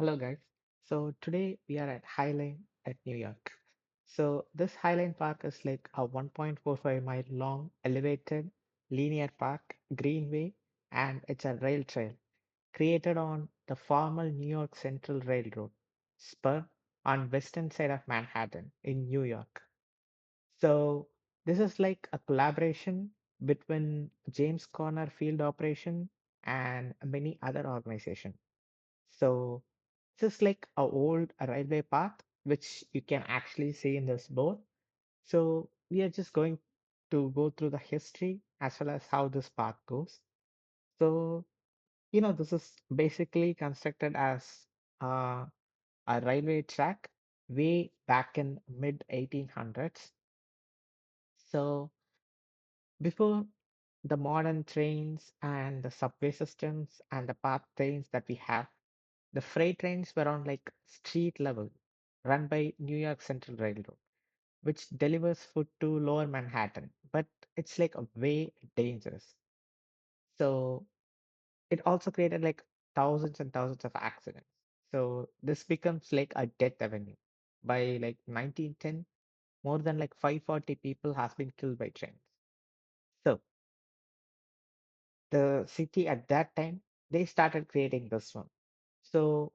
Hello, guys. So today we are at Highline at New York. So this Highline Park is like a 1.45-mile long elevated linear park, greenway, and it's a rail trail created on the former New York Central Railroad spur on western side of Manhattan in New York. So this is like a collaboration between James Conner Field Operation and many other organizations. So this is like a old railway path, which you can actually see in this board. So we are just going to go through the history as well as how this path goes. So, this is basically constructed as uh, a railway track way back in mid 1800s. So before the modern trains and the subway systems and the path trains that we have, the freight trains were on like street level, run by New York Central Railroad, which delivers food to lower Manhattan, but it's like a way dangerous. So it also created like thousands and thousands of accidents. So this becomes like a death avenue. By like 1910, more than like 540 people has been killed by trains. So the city at that time, they started creating this one. So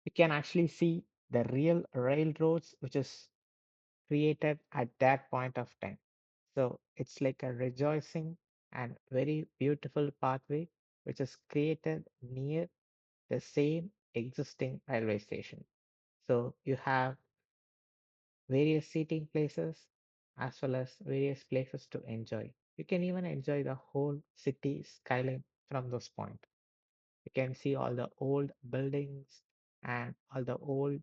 you can actually see the real railroads which is created at that point of time. So it's like a rejoicing and very beautiful pathway which is created near the same existing railway station. So you have various seating places as well as various places to enjoy. You can even enjoy the whole city skyline from this point. You can see all the old buildings and all the old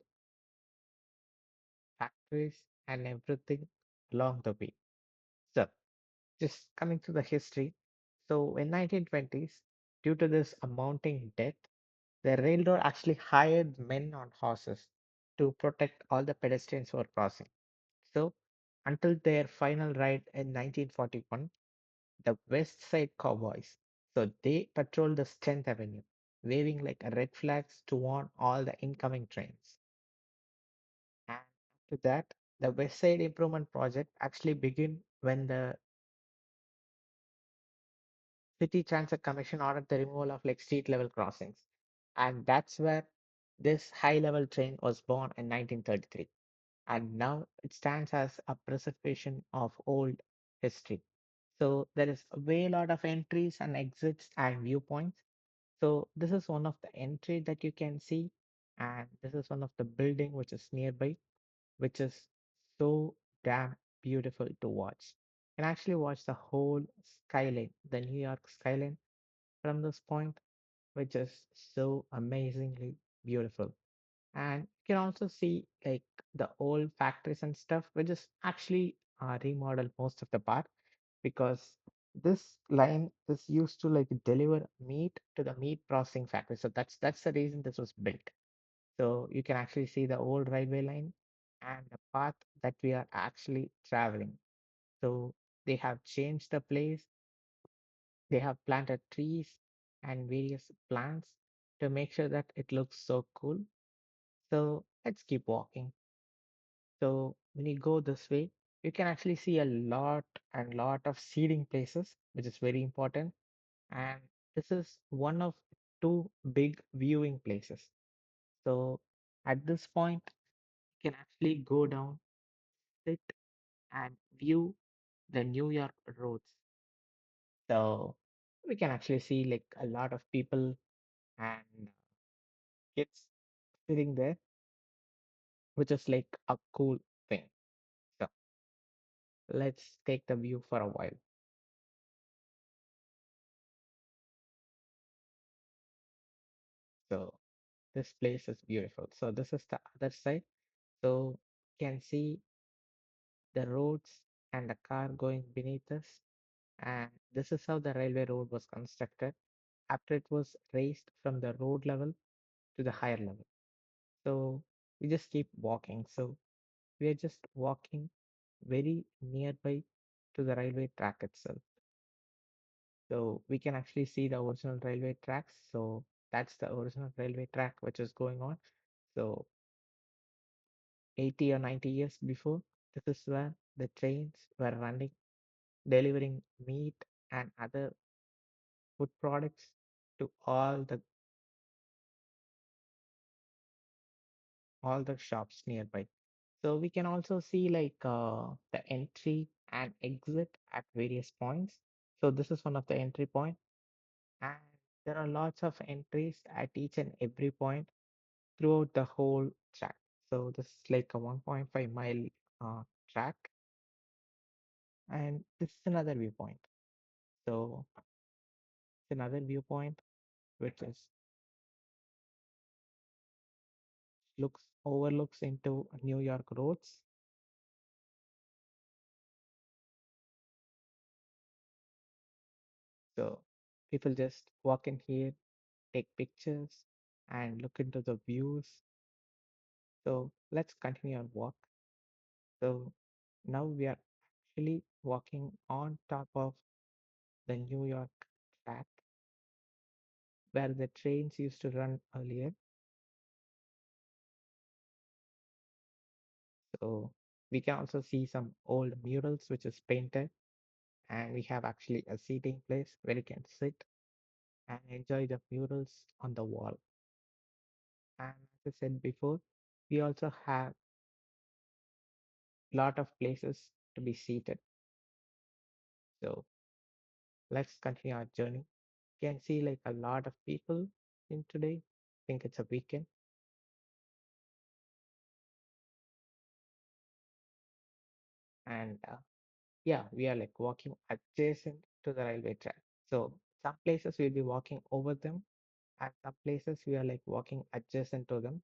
factories and everything along the way. So, just coming to the history. So, in 1920s, due to this amounting debt, the railroad actually hired men on horses to protect all the pedestrians who were crossing. So, until their final ride in 1941, the West Side Cowboys. So they patrolled the 10th Avenue, waving like red flags to warn all the incoming trains. And after that, the West Side Improvement Project actually began when the City Transit Commission ordered the removal of like street level crossings. And that's where this high level train was born in 1933. And now it stands as a preservation of old history. So there is a way lot of entries and exits and viewpoints. So this is one of the entry that you can see, and this is one of the building which is nearby, which is so damn beautiful to watch. You can actually watch the whole skyline, the New York skyline from this point, which is so amazingly beautiful. And you can also see like the old factories and stuff, which is actually remodeled most of the part because this line is used to like deliver meat to the meat processing factory. So that's the reason this was built. So you can actually see the old railway line and the path that we are actually traveling. So they have changed the place. They have planted trees and various plants to make sure that it looks so cool. So let's keep walking. So when you go this way, you can actually see a lot and lot of seating places, which is very important. And this is one of two big viewing places. So at this point, you can actually go down, sit, and view the New York roads. So we can actually see like a lot of people and kids sitting there, which is like a cool thing. So let's take the view for a while. So this place is beautiful. So this is the other side. So you can see the roads and the car going beneath us. And this is how the railway road was constructed after it was raised from the road level to the higher level. So we just keep walking. So we are just walking very nearby to the railway track itself. So we can actually see the original railway tracks. So that's the original railway track which is going on. So 80 or 90 years before, this is where the trains were running, delivering meat and other food products to all the shops nearby. So we can also see like the entry and exit at various points. So this is one of the entry point, and there are lots of entries at each and every point throughout the whole track. So this is like a 1.5 mile track, and this is another viewpoint. So it's another viewpoint which is looks overlooks into New York roads. So people just walk in here, take pictures, and look into the views. So let's continue our walk. So now we are actually walking on top of the New York track where the trains used to run earlier. So we can also see some old murals which is painted, and we have actually a seating place where you can sit and enjoy the murals on the wall. And as I said before, we also have lot of places to be seated. So let's continue our journey. You can see like a lot of people in today. I think it's a weekend, and yeah, we are like walking adjacent to the railway track. So some places we'll be walking over them, and some places we are like walking adjacent to them.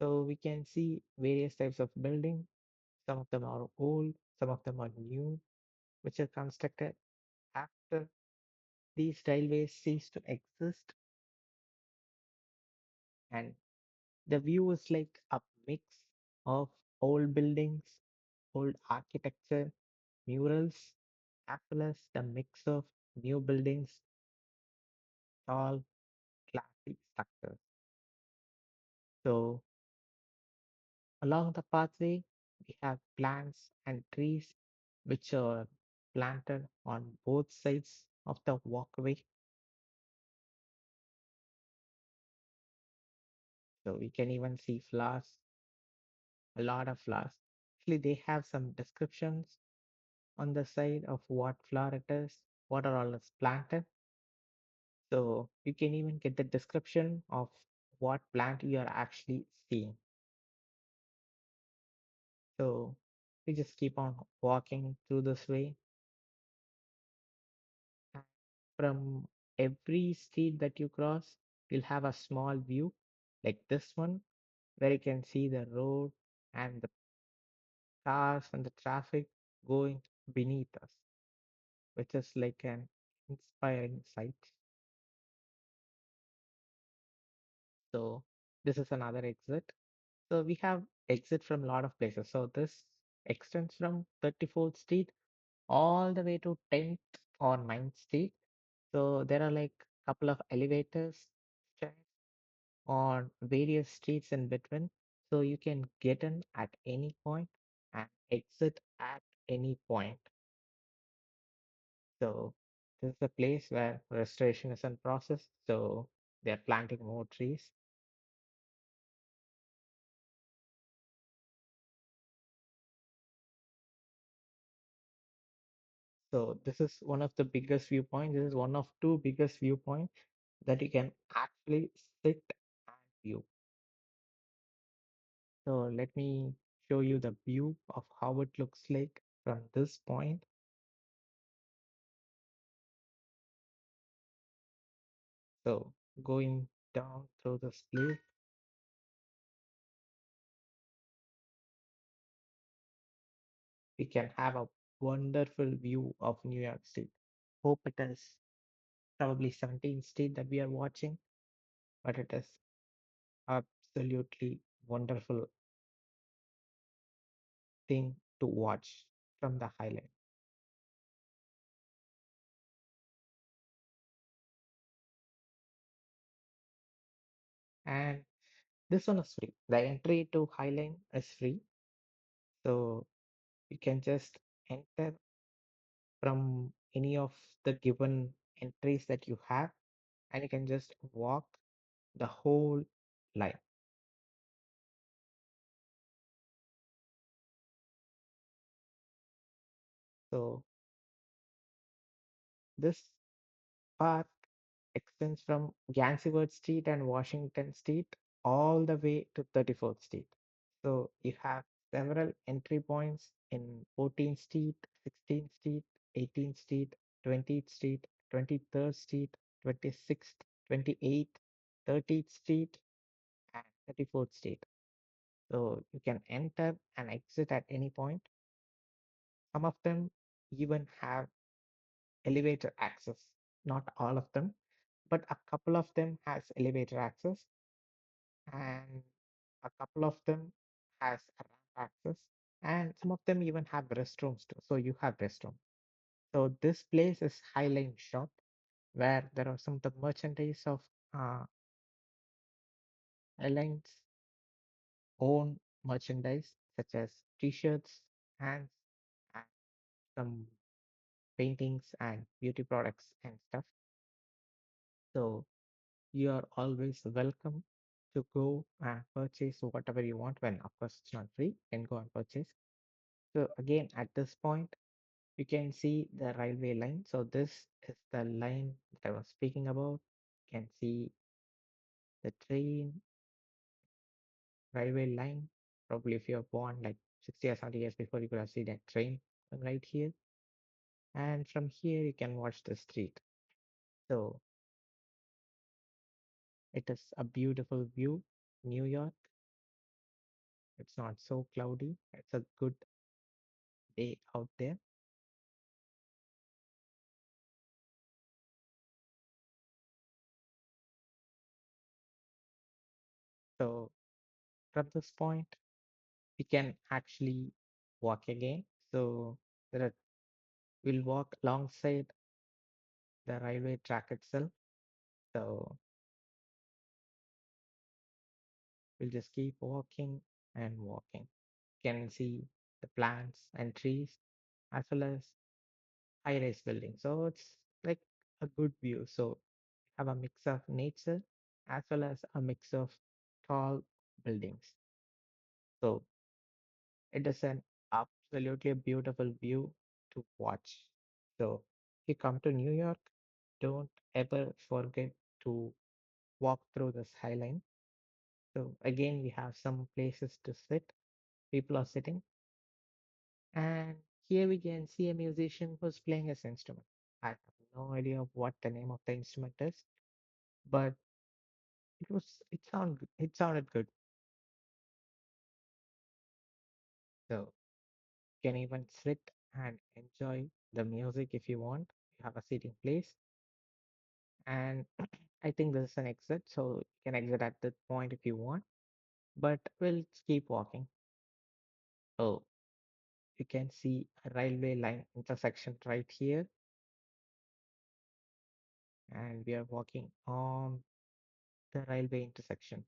So we can see various types of building. Some of them are old, some of them are new, which are constructed after these railways cease to exist. And the view is like a mix of old buildings, old architecture, murals, as well as the mix of new buildings, tall, classy structures. So along the pathway, we have plants and trees which are planted on both sides of the walkway. So we can even see flowers, a lot of flowers. Actually, they have some descriptions on the side of what flower it is, what are all is planted. So you can even get the description of what plant you are actually seeing. So we just keep on walking through this way. And from every street that you cross, you'll have a small view like this one, where you can see the road and the cars and the traffic going beneath us, which is like an inspiring sight. So this is another exit. So we have exit from a lot of places. So this extends from 34th Street all the way to 10th or 9th Street. So there are like a couple of elevators stairs on various streets in between. So you can get in at any point and exit at any point. So this is a place where restoration is in process. So they're planting more trees. So this is one of the biggest viewpoints. This is one of two biggest viewpoints that you can actually sit and view. So let me show you the view of how it looks like from this point. So going down through this place, we can have a wonderful view of New York State. Hope it is probably 17th Street that we are watching, but it is absolutely wonderful thing to watch from the highlight. And this one is free. The entry to Highline is free. So you can just enter from any of the given entries that you have, and you can just walk the whole line. So this park extends from Gansevoort Street and Washington Street all the way to 34th Street. So you have several entry points in 14th Street, 16th Street, 18th Street, 20th Street, 23rd Street, 26th, 28th, 30th Street, and 34th Street. So you can enter and exit at any point. Some of them even have elevator access. Not all of them, but a couple of them has elevator access, and a couple of them has a ramp access, and some of them even have restrooms too. So you have restroom. So this place is Highline Shop, where there are some of the merchandise of airlines own merchandise such as t-shirts, hats, and some paintings and beauty products and stuff. So you are always welcome to go and purchase whatever you want. When of course it's not free, you can go and purchase. So again, at this point, you can see the railway line. So this is the line that I was speaking about. You can see the train railway line. Probably if you're born like 60 or 70 years before, you could have seen that train right here. And from here, you can watch the street. So it is a beautiful view. New York. It's not so cloudy. It's a good day out there. So from this point, we can actually walk again. So there are, we'll walk alongside the railway track itself. So we'll just keep walking and walking. You can see the plants and trees as well as high-rise buildings. So it's like a good view. So have a mix of nature as well as a mix of tall buildings. So it is an absolutely beautiful view to watch. So if you come to New York, don't ever forget to walk through this High Line. So again, we have some places to sit. People are sitting, and here we can see a musician who's playing his instrument. I have no idea of what the name of the instrument is, but it sounded good. So you can even sit and enjoy the music if you want. You have a seating place, and I think this is an exit, so you can exit at that point if you want. But we'll keep walking. Oh, you can see a railway line intersection right here, and we are walking on the railway intersection.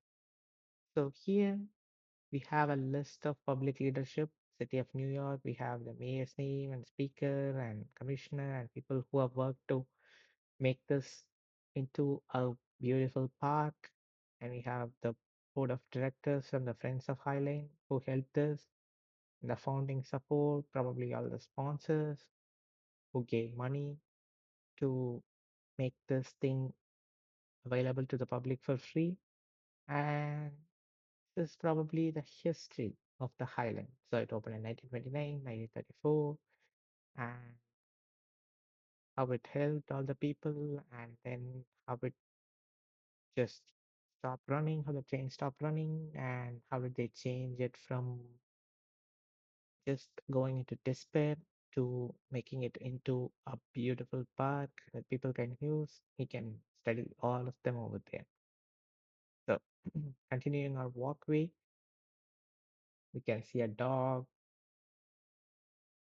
So here we have a list of public leadership. City of New York, we have the mayor's name and speaker and commissioner and people who have worked to make this into a beautiful park. And we have the board of directors from the Friends of Highline who helped us, the founding support, probably all the sponsors who gave money to make this thing available to the public for free. And this is probably the history of the Highland. So it opened in 1929, 1934, and how it helped all the people, and then how it just stopped running, how the train stopped running, and how did they change it from just going into despair to making it into a beautiful park that people can use. We can study all of them over there. So, continuing our walkway, we can see a dog.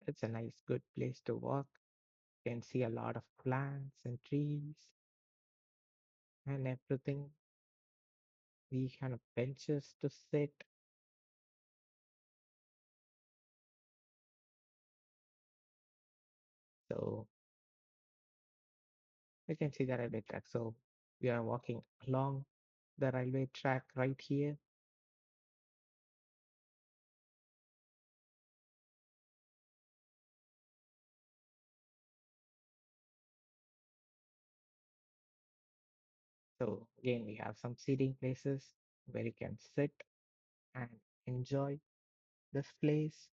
It's a nice, good place to walk. You can see a lot of plants and trees and everything. we have benches to sit. So you can see the railway track. So we are walking along the railway track right here. So again, we have some seating places where you can sit and enjoy this place.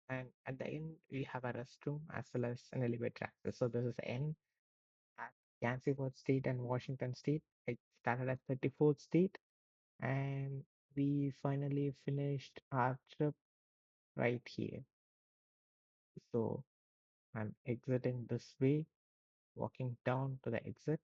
And at the end, we have a restroom as well as an elevator access. So this is N at Gansevoort Street and Washington Street. It started at 34th Street, and we finally finished our trip right here. So I'm exiting this way, walking down to the exit.